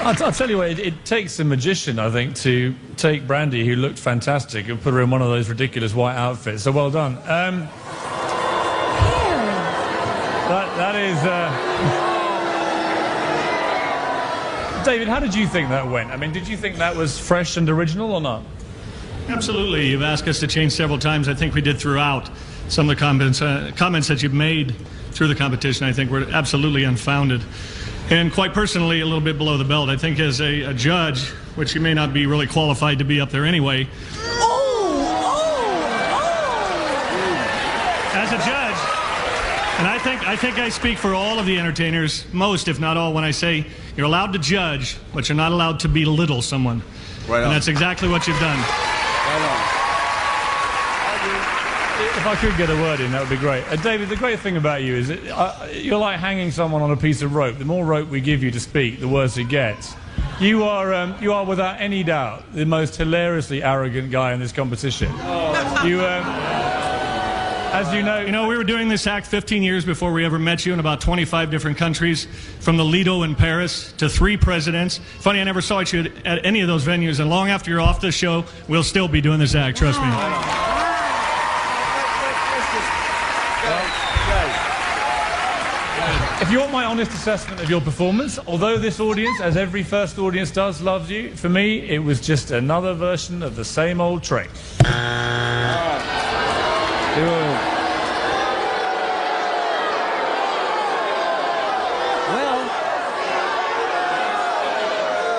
I'll tell you what, it takes a magician, I think, to take Brandy, who looked fantastic, and put her in one of those ridiculous white outfits. So well done. That is... David, how did you think that went? I mean, did you think that was fresh and original or not? Absolutely. You've asked us to change several times. I think we did throughout. Some of the comments that you've made through the competition, I think, were absolutely unfounded. And quite personally, a little bit below the belt. I think as a judge, which you may not be really qualified to be up there anyway. As a judge, and I think I speak for all of the entertainers, most if not all, when I say you're allowed to judge, but you're not allowed to belittle someone. Right on. And that's exactly what you've done. Right on. If I could get a word in, that would be great. David, the great thing about you is that, you're like hanging someone on a piece of rope. The more rope we give you to speak, the worse it gets. You are without any doubt the most hilariously arrogant guy in this competition. As you know, we were doing this act 15 years before we ever met you in about 25 different countries, from the Lido in Paris to 3 presidents. Funny, I never saw you at any of those venues, and long after you're off the show, we'll still be doing this act, trust me. If you want my honest assessment of your performance, although this audience, as every first audience does, loves you, for me, it was just another version of the same old trick. Well,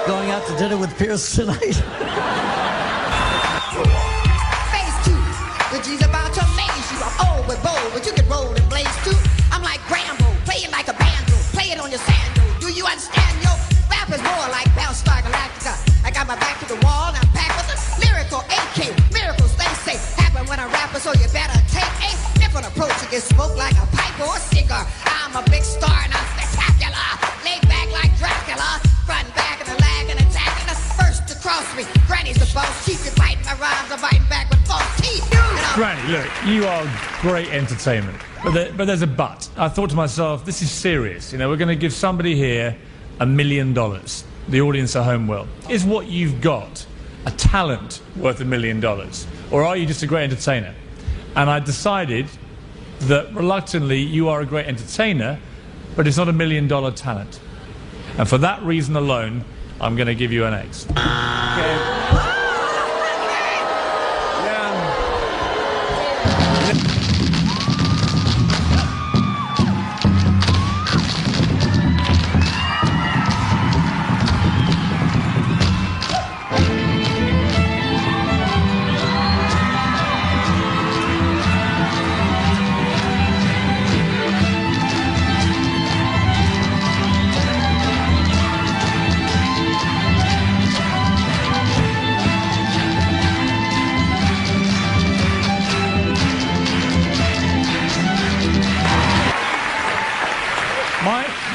going out to dinner with Piers tonight. Phase 2, the G's about to amaze you. I'm old with bold, but you can roll and blaze too. I'm like Rambo, playing like a banjo, play it on your sandal. Do you understand, yo? Rap is more like Battlestar Galactica. I got my back to the wall, and I'm packed with a lyrical AK. Miracles, they say, happen when I rap, so you better take a different approach. You get smoked like a pipe or a cigar. I'm a big star and I'm spectacular. Laid back like Dracula, front and back and a lag and attacking the first to cross me. Granny's the boss, keep you biting my rhymes, I'm biting back with false teeth. Granny, look, you are great entertainment, but there's a but. I thought to myself, this is serious. You know, we're going to give somebody here $1 million. The audience at home will. Is what you've got a talent worth $1 million, or are you just a great entertainer? And I decided that reluctantly you are a great entertainer, but it's not $1 million talent. And for that reason alone, I'm going to give you an X.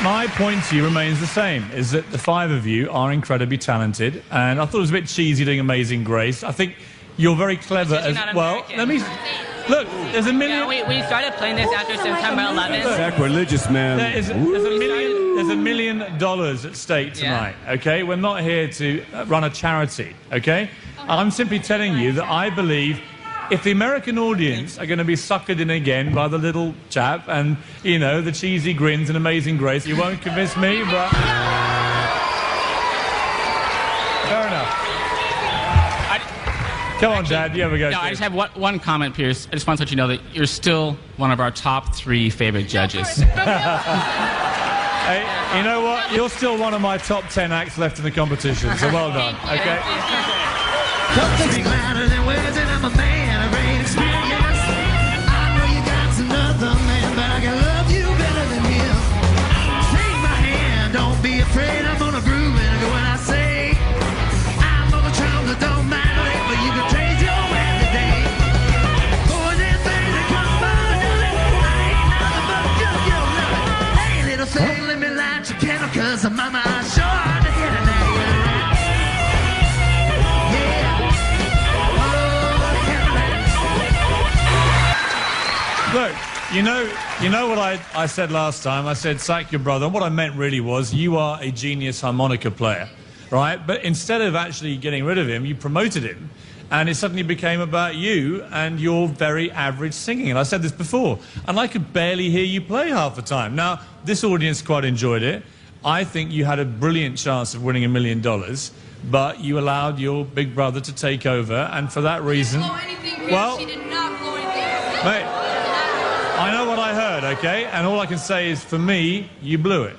My point to you remains the same, is that the 5 of you are incredibly talented, and I thought it was a bit cheesy doing Amazing Grace. I think you're very clever as well. Let me look. There's $1 million. Yeah, we started playing this after September 11th. Sacrilegious, man. There's $1 million at stake tonight. Yeah. Okay, we're not here to run a charity. Okay, I'm simply telling you that I believe. If the American audience are going to be suckered in again by the little chap and, you know, the cheesy grins and Amazing Grace, you won't convince me, but... Fair enough. Come on, Dad, you have a go. No, I just have one comment, Piers. I just want to let you know that you're still one of our top 3 favorite judges. Hey, you know what? You're still one of my top 10 acts left in the competition, so well done, okay? Speak louder than words, and I'm a man of great experience. I know you got another man, but I can love you better than him. Take my hand, don't be afraid, I'm gonna groove and go when I say I'm gonna try to don't matter, but you can taste your way today. Boys and things that come by, I ain't nothing but just your love. Hey, little thing, let me light your candle, cause mama, I sure hard to get it now. Look, you know what I said last time? I said, sack your brother. And what I meant really was, you are a genius harmonica player. right? But instead of actually getting rid of him, you promoted him, and it suddenly became about you and your very average singing. And I said this before, and I could barely hear you play half the time. Now, this audience quite enjoyed it. I think you had a brilliant chance of winning $1 million, but you allowed your big brother to take over, and for that reason... Well, she did not blow anything. mate, I know what I heard, okay? And all I can say is, for me, you blew it.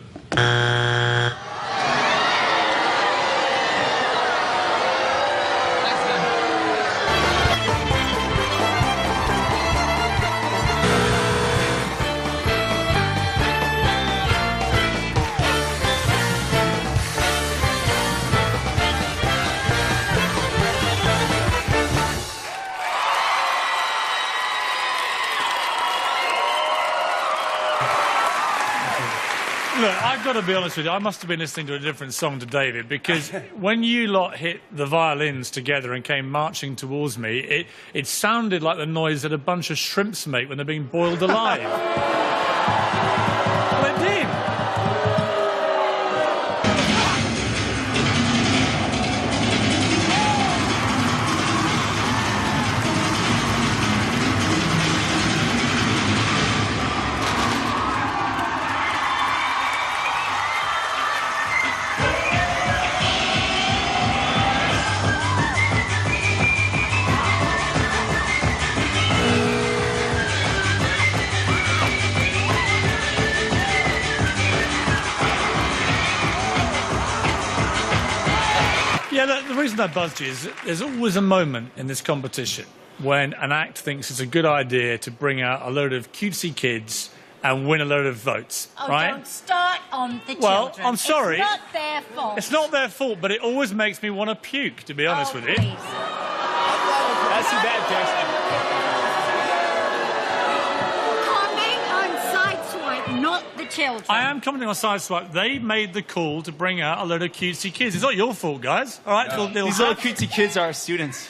Look, I've got to be honest with you, I must have been listening to a different song to David, because when you lot hit the violins together and came marching towards me, it sounded like the noise that a bunch of shrimps make when they're being boiled alive. Well, it did. Yeah, the reason I buzzed you is that there's always a moment in this competition when an act thinks it's a good idea to bring out a load of cutesy kids and win a load of votes, right? Don't start on the children. Well, I'm sorry. It's not their fault. It's not their fault, but it always makes me want to puke, to be honest with you. Please. That's too bad, Jackson. Comment on Sideswipe, not the children. I am commenting on Sideswipe. They made the call to bring out a load of cutesy kids. It's not your fault, guys. All right, No. These little cutesy kids are our students.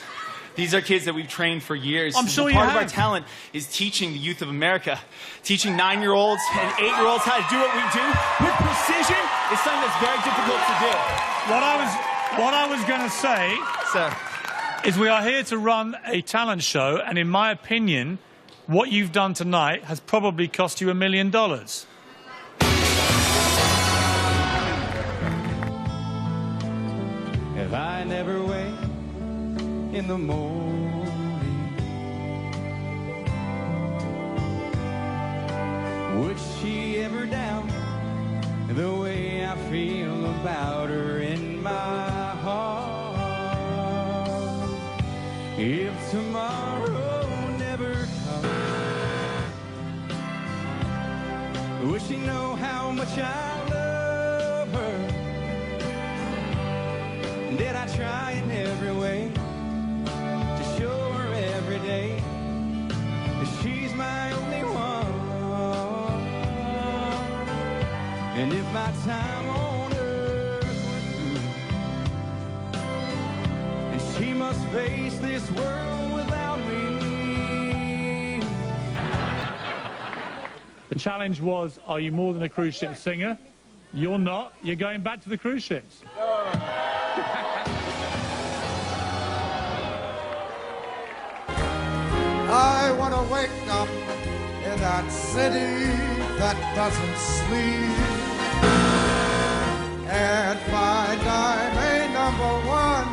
These are kids that we've trained for years. I'm sure you Part have. of our talent is teaching the youth of America, teaching 9-year-olds and 8-year-olds how to do what we do with precision is something that's very difficult to do. What I was going to say Sir. is we are here to run a talent show, and in my opinion, what you've done tonight has probably cost you $1 million. If I never wake in the morning, would she ever doubt the way I feel about her in my heart? If tomorrow never comes, would she know how much I love her? Did I try in every way to show her every day that she's my only one? And if my time on earth was through, and she must face this world without me. The challenge was, are you more than a cruise ship singer? You're not. You're going back to the cruise ships. I want to wake up in that city that doesn't sleep and find I'm a #1,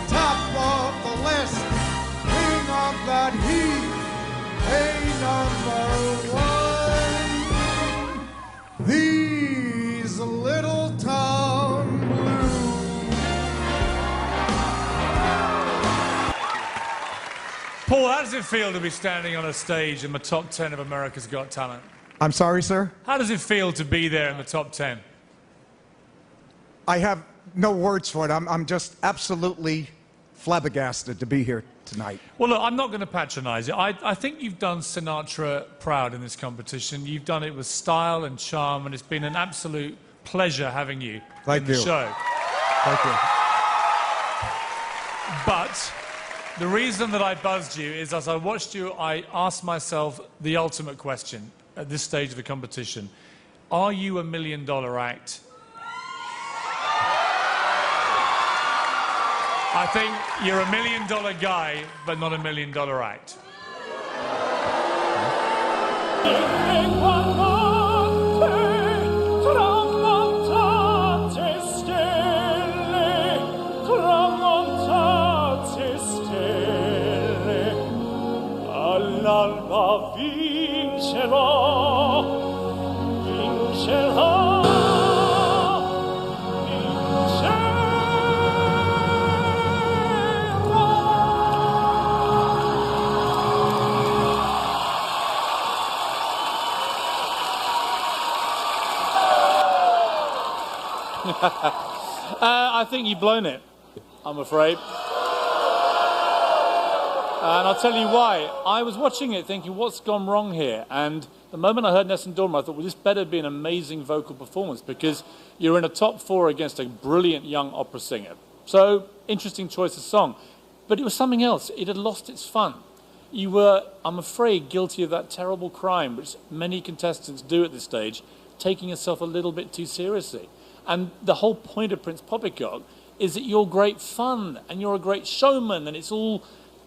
top of the list, king of that heat, a #1. These little town blues. Paul, how does it feel to be standing on a stage in the top 10 of America's Got Talent? I'm sorry, sir? How does it feel to be there in the top 10? I have no words for it. I'm just absolutely flabbergasted to be here tonight. Well, look, I'm not going to patronise it. I think you've done Sinatra proud in this competition. You've done it with style and charm, and it's been an absolute pleasure having you in the show. Thank you. But the reason that I buzzed you is, as I watched you, I asked myself the ultimate question at this stage of the competition. Are you $1 million act? I think you're $1 million guy, but not $1 million act. All'alba vincerò, vincerò, I think you've blown it, I'm afraid. And I'll tell you why. I was watching it thinking, what's gone wrong here? And the moment I heard Nessun Dorma, I thought, well, this better be an amazing vocal performance because you're in a top 4 against a brilliant young opera singer. So, interesting choice of song. But it was something else. It had lost its fun. You were, I'm afraid, guilty of that terrible crime, which many contestants do at this stage, taking yourself a little bit too seriously. And the whole point of Prince Poppycock is that you're great fun and you're a great showman and it's all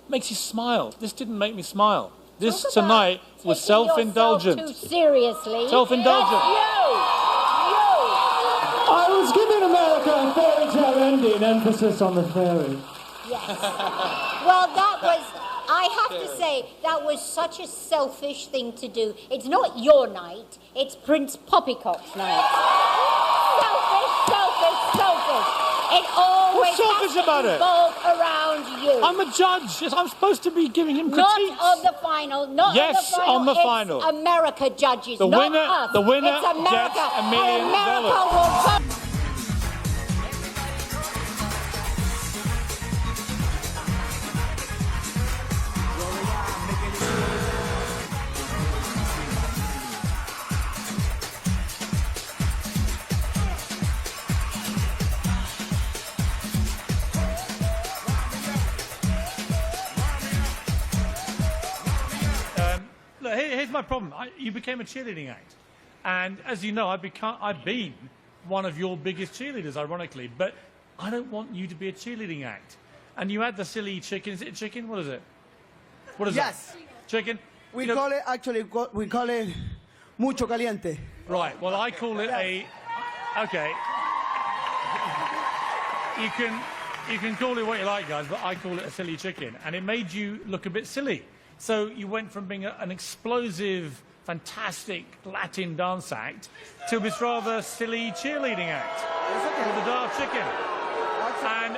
makes you smile. This didn't make me smile. This tonight was self-indulgent. Too seriously. Self-indulgent. I was giving America a fairy tale ending, emphasis on the fairy. Yes. Well, that was, I have to say, that was such a selfish thing to do. It's not your night, it's Prince Poppycock's night. Selfish. It always selfish has about to it? revolve around you. I'm a judge. Yes, I'm supposed to be giving him critiques. Not of the final. Not yes, of the final. on the it's final. America judges, the not winner, us. The winner it's America, gets $1 million. And America will vote. Look, here's my problem. You became a cheerleading act. And as you know, I've been one of your biggest cheerleaders, ironically. But I don't want you to be a cheerleading act. And you had the silly chicken. Is it chicken? What is it? What is yes. it? Chicken? We call it, actually, we call it mucho caliente. Right. Well, I call it a... Okay. You can call it what you like, guys, but I call it a silly chicken. And it made you look a bit silly. So you went from being an explosive, fantastic Latin dance act to this rather silly cheerleading act called the Dark Chicken. And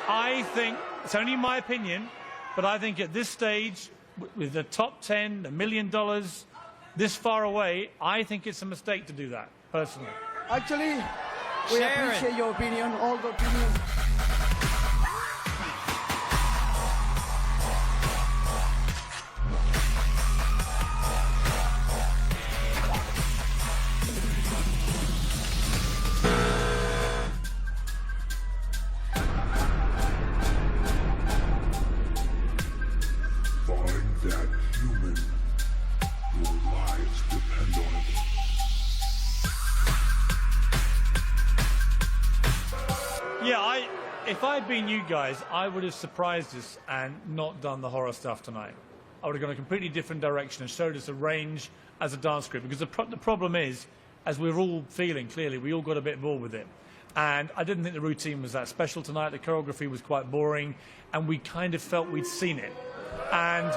I think, it's only my opinion, but I think at this stage, with the top 10, $1 million, this far away, I think it's a mistake to do that, personally. Actually, we appreciate your opinion, all the opinions. Yeah, if I'd been you guys, I would have surprised us and not done the horror stuff tonight. I would have gone a completely different direction and showed us a range as a dance group. Because the problem is, as we're all feeling clearly, we all got a bit bored with it. And I didn't think the routine was that special tonight. The choreography was quite boring. And we kind of felt we'd seen it. And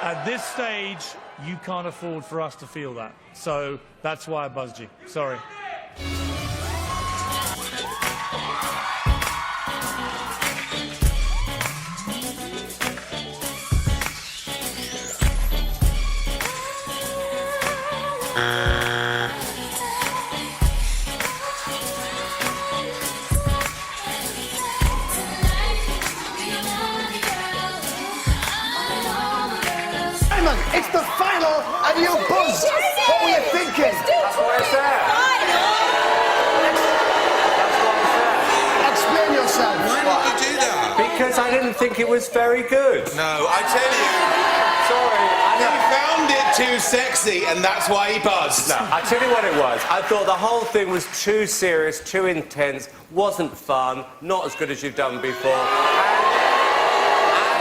at this stage, you can't afford for us to feel that. So that's why I buzzed you. Sorry. It's the final and you buzzed. What were you thinking? That's what I said. Explain yourself. Why did you do that? Because I didn't think it was very good. No, I tell you. Sorry. He found it too sexy, and that's why he buzzed. No, I tell you what it was. I thought the whole thing was too serious, too intense, wasn't fun, not as good as you've done before,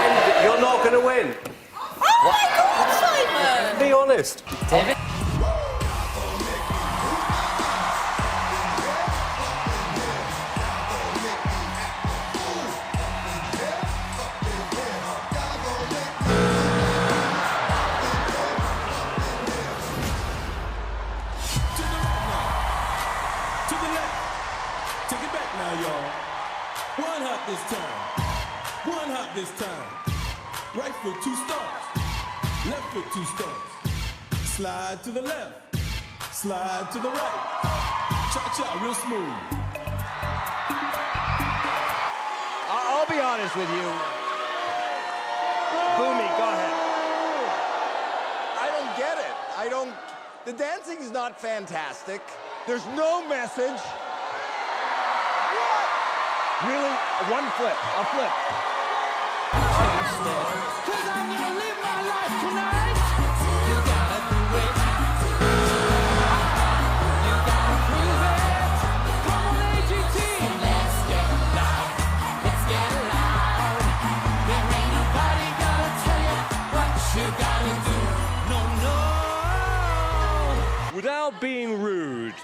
and you're not going to win. Oh my God, Simon! Be honest. This time, one hop this time. Right foot 2 stars, left foot 2 stars. Slide to the left, slide to the right. Cha-cha, real smooth. I'll be honest with you. Boomy, go ahead. I don't get it. The dancing's not fantastic. There's no message. Really? One flip, a flip. Without being rude.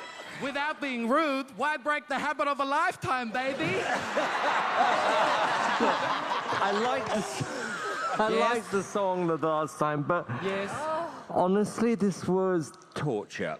Without being rude, why break the habit of a lifetime, baby? I liked the song the last time, but honestly, this was torture.